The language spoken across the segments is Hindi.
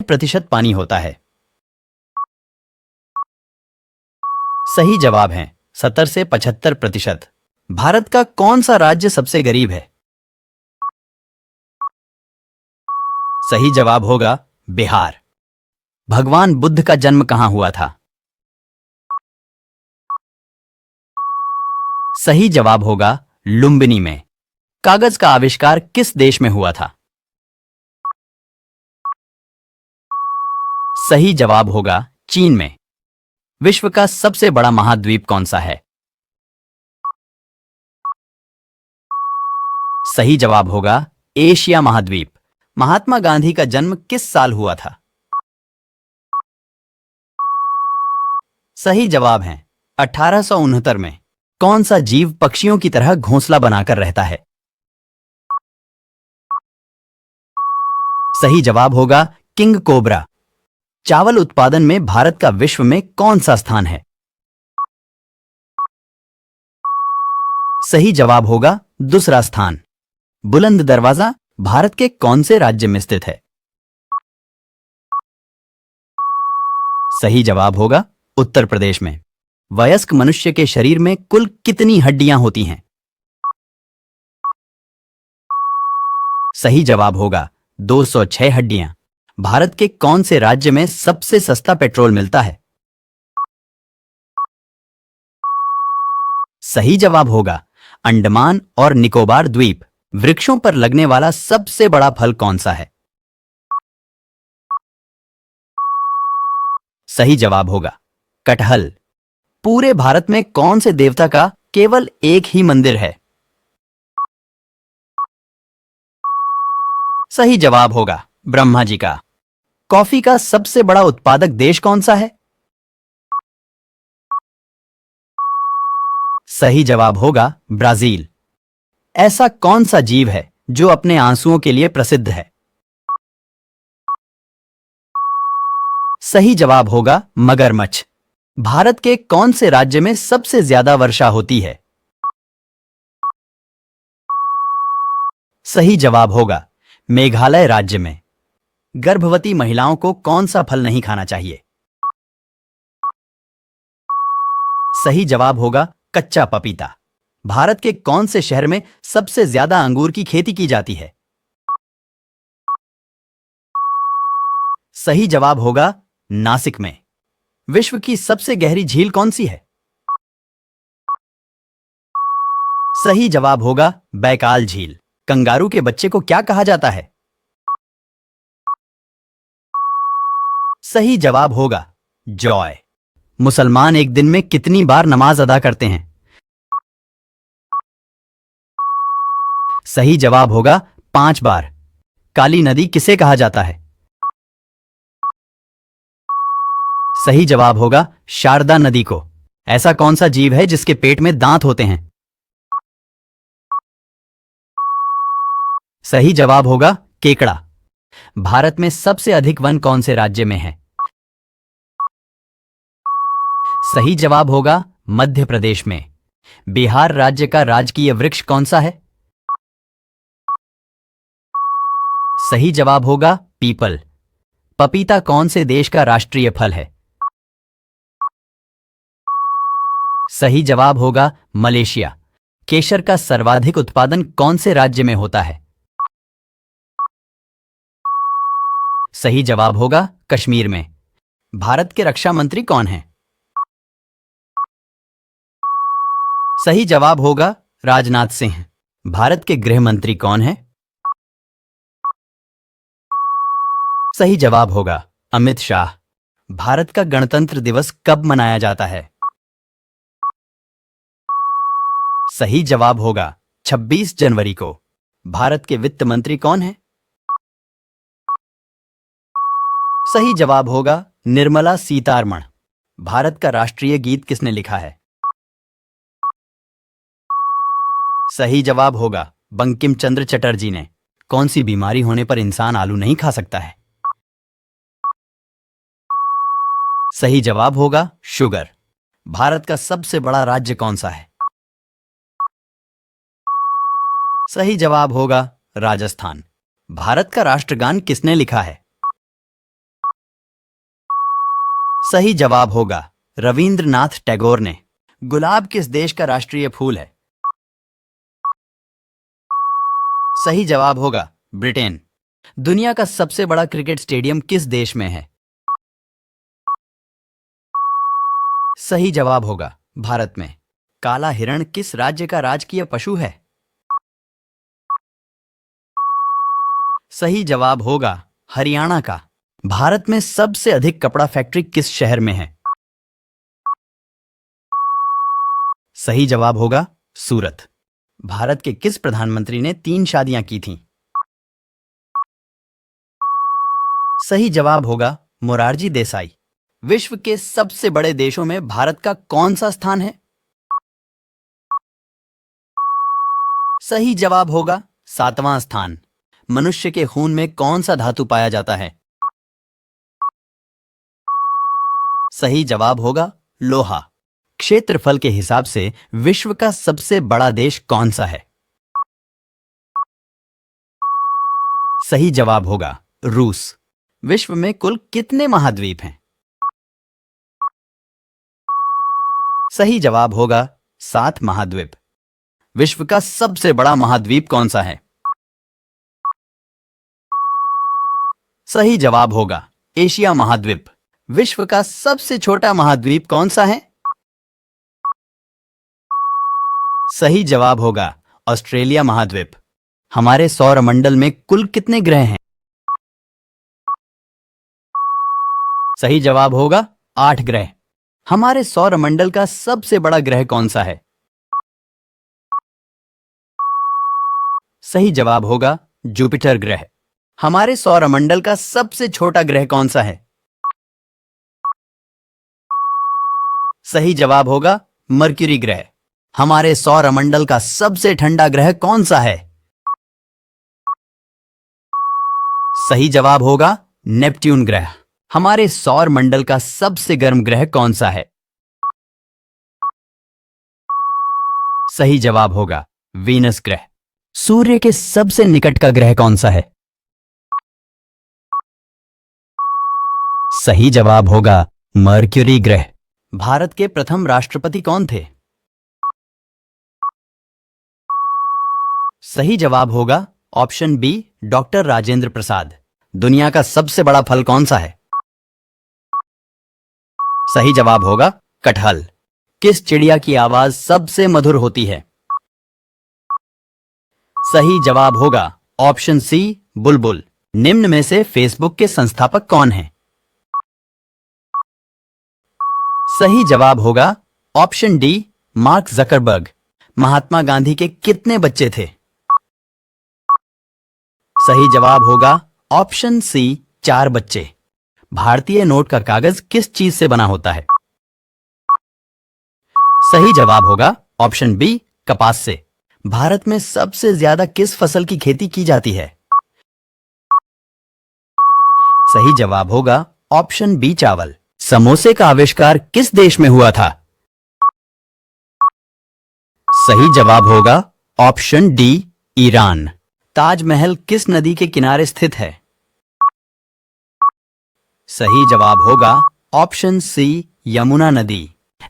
प्रतिशत पानी होता है? सही जवाब है 70 से 75%। भारत का कौन सा राज्य सबसे गरीब है? सही जवाब होगा बिहार। भगवान बुद्ध का जन्म कहां हुआ था? सही जवाब होगा लुम्बिनी में। कागज का आविष्कार किस देश में हुआ था? सही जवाब होगा चीन में। विश्व का सबसे बड़ा महाद्वीप कौन सा है? सही जवाब होगा एशिया महाद्वीप। महात्मा गांधी का जन्म किस साल हुआ था? सही जवाब है 1869 में। कौन सा जीव पक्षियों की तरह घोंसला बनाकर रहता है? सही जवाब होगा किंग कोबरा। चावल उत्पादन में भारत का विश्व में कौन सा स्थान है? सही जवाब होगा दूसरा स्थान। बुलंद दरवाजा भारत के कौन से राज्य में स्थित है? सही जवाब होगा उत्तर प्रदेश में। वयस्क मनुष्य के शरीर में कुल कितनी हड्डियां होती हैं? सही जवाब होगा 206 हड्डियां। भारत के कौन से राज्य में सबसे सस्ता पेट्रोल मिलता है? सही जवाब होगा अंडमान और निकोबार द्वीप। वृक्षों पर लगने वाला सबसे बड़ा फल कौन सा है? सही जवाब होगा कटहल। पूरे भारत में कौन से देवता का केवल एक ही मंदिर है? सही जवाब होगा ब्रह्मा जी का। कॉफी का सबसे बड़ा उत्पादक देश कौन सा है? सही जवाब होगा ब्राजील। ऐसा कौन सा जीव है जो अपने आंसुओं के लिए प्रसिद्ध है? सही जवाब होगा मगरमच्छ। भारत के कौन से राज्य में सबसे ज्यादा वर्षा होती है? सही जवाब होगा मेघालय राज्य में। गर्भवती महिलाओं को कौन सा फल नहीं खाना चाहिए? सही जवाब होगा कच्चा पपीता। भारत के कौन से शहर में सबसे ज्यादा अंगूर की खेती की जाती है? सही जवाब होगा नासिक में। विश्व की सबसे गहरी झील कौन सी है? सही जवाब होगा बैकाल झील। कंगारू के बच्चे को क्या कहा जाता है? सही जवाब होगा जॉय। मुसलमान एक दिन में कितनी बार नमाज अदा करते हैं? सही जवाब होगा 5 बार। काली नदी किसे कहा जाता है? सही जवाब होगा शारदा नदी को। ऐसा कौन सा जीव है जिसके पेट में दांत होते हैं? सही जवाब होगा केकड़ा। भारत में सबसे अधिक वन कौन से राज्य में है? सही जवाब होगा मध्य प्रदेश में। बिहार राज्य का राजकीय वृक्ष कौन सा है? सही जवाब होगा पीपल। पपीता कौन से देश का राष्ट्रीय फल है? सही जवाब होगा मलेशिया। केशर का सर्वाधिक उत्पादन कौन से राज्य में होता है? सही जवाब होगा कश्मीर में। भारत के रक्षा मंत्री कौन हैं? सही जवाब होगा राजनाथ सिंह। भारत के गृह मंत्री कौन हैं? सही जवाब होगा अमित शाह। भारत का गणतंत्र दिवस कब मनाया जाता है? सही जवाब होगा 26 जनवरी को। भारत के वित्त मंत्री कौन हैं? सही जवाब होगा निर्मला सीतारमण। भारत का राष्ट्रीय गीत किसने लिखा है? सही जवाब होगा बंकिम चंद्र चटर्जी ने। कौन सी बीमारी होने पर इंसान आलू नहीं खा सकता है? सही जवाब होगा शुगर। भारत का सबसे बड़ा राज्य कौन सा है? सही जवाब होगा राजस्थान। भारत का राष्ट्रगान किसने लिखा है? सही जवाब होगा रविंद्रनाथ टैगोर ने। गुलाब किस देश का राष्ट्रीय फूल है? सही जवाब होगा ब्रिटेन। दुनिया का सबसे बड़ा क्रिकेट स्टेडियम किस देश में है? सही जवाब होगा भारत में। काला हिरण किस राज्य का राजकीय पशु है? सही जवाब होगा हरियाणा का। भारत में सबसे अधिक कपड़ा फैक्ट्री किस शहर में है? सही जवाब होगा सूरत। भारत के किस प्रधानमंत्री ने 3 शादियां की थीं? सही जवाब होगा मोरारजी देसाई। विश्व के सबसे बड़े देशों में भारत का कौन सा स्थान है? सही जवाब होगा 7वां स्थान। मनुष्य के खून में कौन सा धातु पाया जाता है? सही जवाब होगा लोहा। क्षेत्रफल के हिसाब से विश्व का सबसे बड़ा देश कौन सा है? सही जवाब होगा रूस। विश्व में कुल कितने महाद्वीप हैं? सही जवाब होगा 7 महाद्वीप। विश्व का सबसे बड़ा महाद्वीप कौन सा है? सही जवाब होगा एशिया महाद्वीप। विश्व का सबसे छोटा महाद्वीप कौन सा है? सही जवाब होगा ऑस्ट्रेलिया महाद्वीप। हमारे सौरमंडल में कुल कितने ग्रह हैं? सही जवाब होगा 8 ग्रह। हमारे सौरमंडल का सबसे बड़ा ग्रह कौन सा है? सही जवाब होगा जुपिटर ग्रह। हमारे सौरमंडल का सबसे छोटा ग्रह कौन सा है? सही जवाब होगा मरक्यूरी ग्रह। हमारे सौरमंडल का सबसे ठंडा ग्रह कौन सा है? सही जवाब होगा नेपट्यून ग्रह। हमारे सौरमंडल का सबसे गर्म ग्रह कौन सा है? सही जवाब होगा वीनस ग्रह। सूर्य के सबसे निकट का ग्रह कौन सा है? सही जवाब होगा मरक्यूरी ग्रह। भारत के प्रथम राष्ट्रपति कौन थे? सही जवाब होगा option B doctor Rajendra Prasad. दुनिया का सबसे बड़ा फल कौन सा है? सही जवाब होगा कटहल। किस चिड़िया की आवाज सबसे मधुर होती है? सही जवाब होगा ऑप्शन सी बुलबुल। निम्न में से फेसबुक के संस्थापक कौन हैं? सही जवाब होगा option D mark Zuckerberg. Mahatma Gandhi के कितने बच्चे थे? सही जवाब होगा ऑप्शन सी 4 बच्चे। भारतीय नोट का कागज किस चीज से बना होता है? सही जवाब होगा ऑप्शन बी कपास से। भारत में सबसे ज्यादा किस फसल की खेती की जाती है? सही जवाब होगा ऑप्शन बी चावल। समोसे का आविष्कार किस देश में हुआ था? सही जवाब होगा ऑप्शन डी ईरान। ताजमहल किस नदी के किनारे स्थित है? सही जवाब होगा ऑप्शन सी यमुना नदी।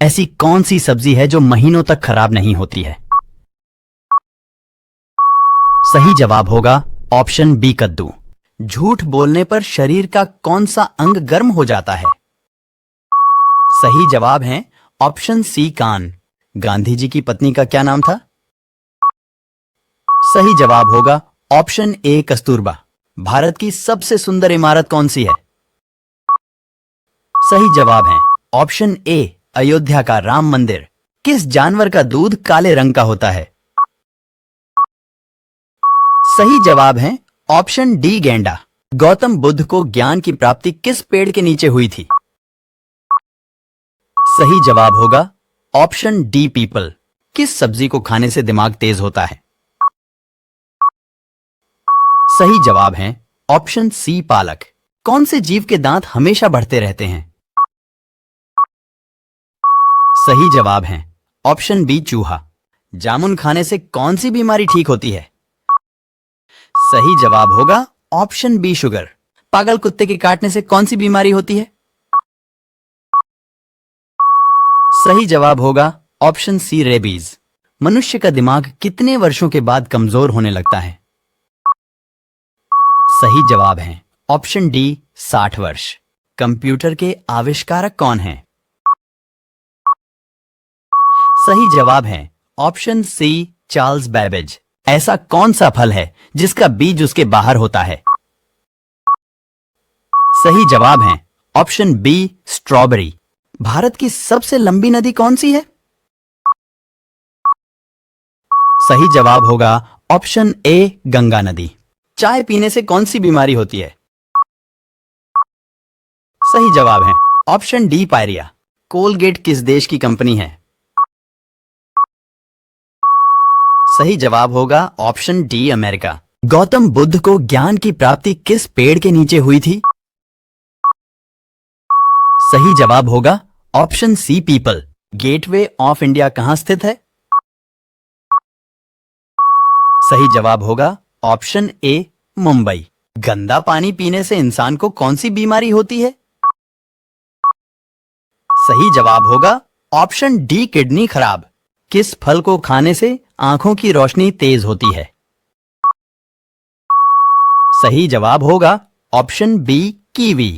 ऐसी कौन सी सब्जी है जो महीनों तक खराब नहीं होती है? सही जवाब होगा ऑप्शन बी कद्दू। झूठ बोलने पर शरीर का कौन सा अंग गर्म हो जाता है? सही जवाब है ऑप्शन सी कान। गांधी जी की पत्नी का क्या नाम था? सही जवाब होगा ऑप्शन ए कस्तूरबा। भारत की सबसे सुंदर इमारत कौन सी है? सही जवाब है ऑप्शन ए अयोध्या का राम मंदिर। किस जानवर का दूध काले रंग का होता है? सही जवाब है ऑप्शन डी गेंडा। गौतम बुद्ध को ज्ञान की प्राप्ति किस पेड़ के नीचे हुई थी? सही जवाब होगा ऑप्शन डी पीपल। किस सब्जी को खाने से दिमाग तेज होता है? सही जवाब है ऑप्शन सी पालक। कौन से जीव के दांत हमेशा बढ़ते रहते हैं? सही जवाब है ऑप्शन बी चूहा। जामुन खाने से कौन सी बीमारी ठीक होती है? सही जवाब होगा ऑप्शन बी शुगर। पागल कुत्ते के काटने से कौन सी बीमारी होती है? सही जवाब होगा ऑप्शन सी रेबीज। मनुष्य का दिमाग कितने वर्षों के बाद कमजोर होने लगता है? सही जवाब है ऑप्शन डी 60 वर्ष। कंप्यूटर के आविष्कारक कौन हैं? सही जवाब है ऑप्शन सी चार्ल्स बैबेज। ऐसा कौन सा फल है जिसका बीज उसके बाहर होता है? सही जवाब है ऑप्शन बी स्ट्रॉबेरी। भारत की सबसे लंबी नदी कौन सी है? सही जवाब होगा ऑप्शन ए गंगा नदी। चाय पीने से कौन सी बीमारी होती है? सही जवाब है ऑप्शन डी पायरिया। कोलगेट किस देश की कंपनी है? सही जवाब होगा option D America. Gautam Buddha को ज्ञान की प्राप्ति किस पेड़ के नीचे हुई थी? सही जवाब होगा option see people. Gateway of India कहां स्थित है? सही जवाब होगा ऑप्शन ए मुंबई। गंदा पानी पीने से इंसान को कौन सी बीमारी होती है? सही जवाब होगा ऑप्शन डी किडनी खराब। किस फल को खाने से आंखों की रोशनी तेज होती है? सही जवाब होगा ऑप्शन बी कीवी।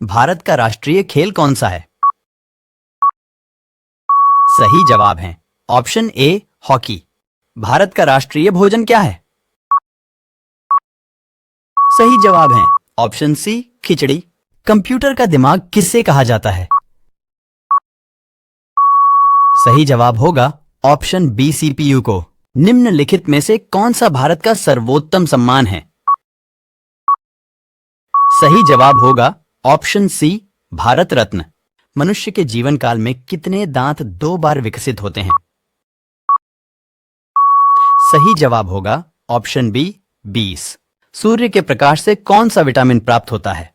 भारत का राष्ट्रीय खेल कौन सा है? सही जवाब है ऑप्शन ए हॉकी। भारत का राष्ट्रीय भोजन क्या है? सही जवाब है ऑप्शन सी खिचड़ी। कंप्यूटर का दिमाग किससे कहा जाता है? सही जवाब होगा ऑप्शन बी सीपीयू को। निम्नलिखित में से कौन सा भारत का सर्वोत्तम सम्मान है? सही जवाब होगा ऑप्शन सी भारत रत्न। मनुष्य के जीवन काल में कितने दांत 2 बार विकसित होते हैं? सही जवाब होगा ऑप्शन बी 20। सूर्य के प्रकाश से कौन सा विटामिन प्राप्त होता है?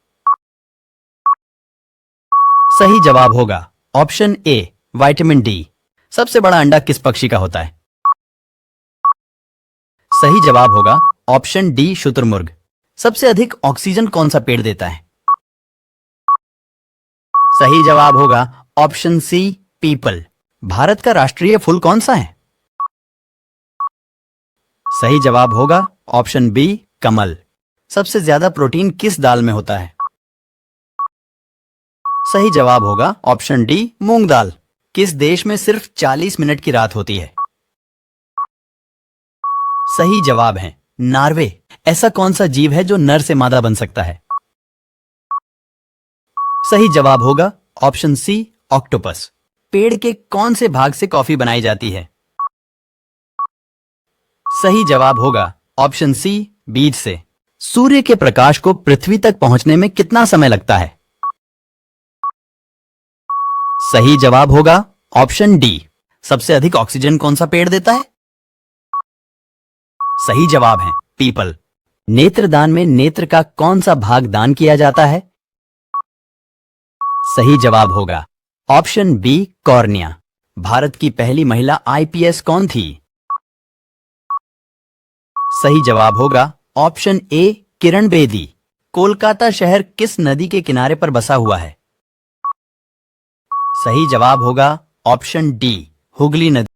सही जवाब होगा ऑप्शन ए विटामिन डी। सबसे बड़ा अंडा किस पक्षी का होता है? सही जवाब होगा ऑप्शन डी शुतुरमुर्ग। सबसे अधिक ऑक्सीजन कौन सा पेड़ देता है? सही जवाब होगा ऑप्शन सी पीपल। भारत का राष्ट्रीय फूल कौन सा है? सही जवाब होगा ऑप्शन बी कमल। सबसे ज्यादा प्रोटीन किस दाल में होता है? सही जवाब होगा ऑप्शन डी मूंग दाल। किस देश में सिर्फ 40 मिनट की रात होती है? सही जवाब है नॉर्वे। ऐसा कौन सा जीव है जो नर से मादा बन सकता है? सही जवाब होगा ऑप्शन सी ऑक्टोपस। पेड़ के कौन से भाग से कॉफी बनाई जाती है? सही जवाब होगा ऑप्शन सी बीज से। सूर्य के प्रकाश को पृथ्वी तक पहुंचने में कितना समय लगता है? सही जवाब होगा ऑप्शन डी। सबसे अधिक ऑक्सीजन कौन सा पेड़ देता है? सही जवाब है पीपल। नेत्रदान में नेत्र का कौन सा भाग दान किया जाता है? सही जवाब होगा ऑप्शन बी कॉर्निया। भारत की पहली महिला आईपीएस कौन थी? सही जवाब होगा ऑप्शन ए किरण बेदी। कोलकाता शहर किस नदी के किनारे पर बसा हुआ है? सही जवाब होगा ऑप्शन डी हुगली नदी।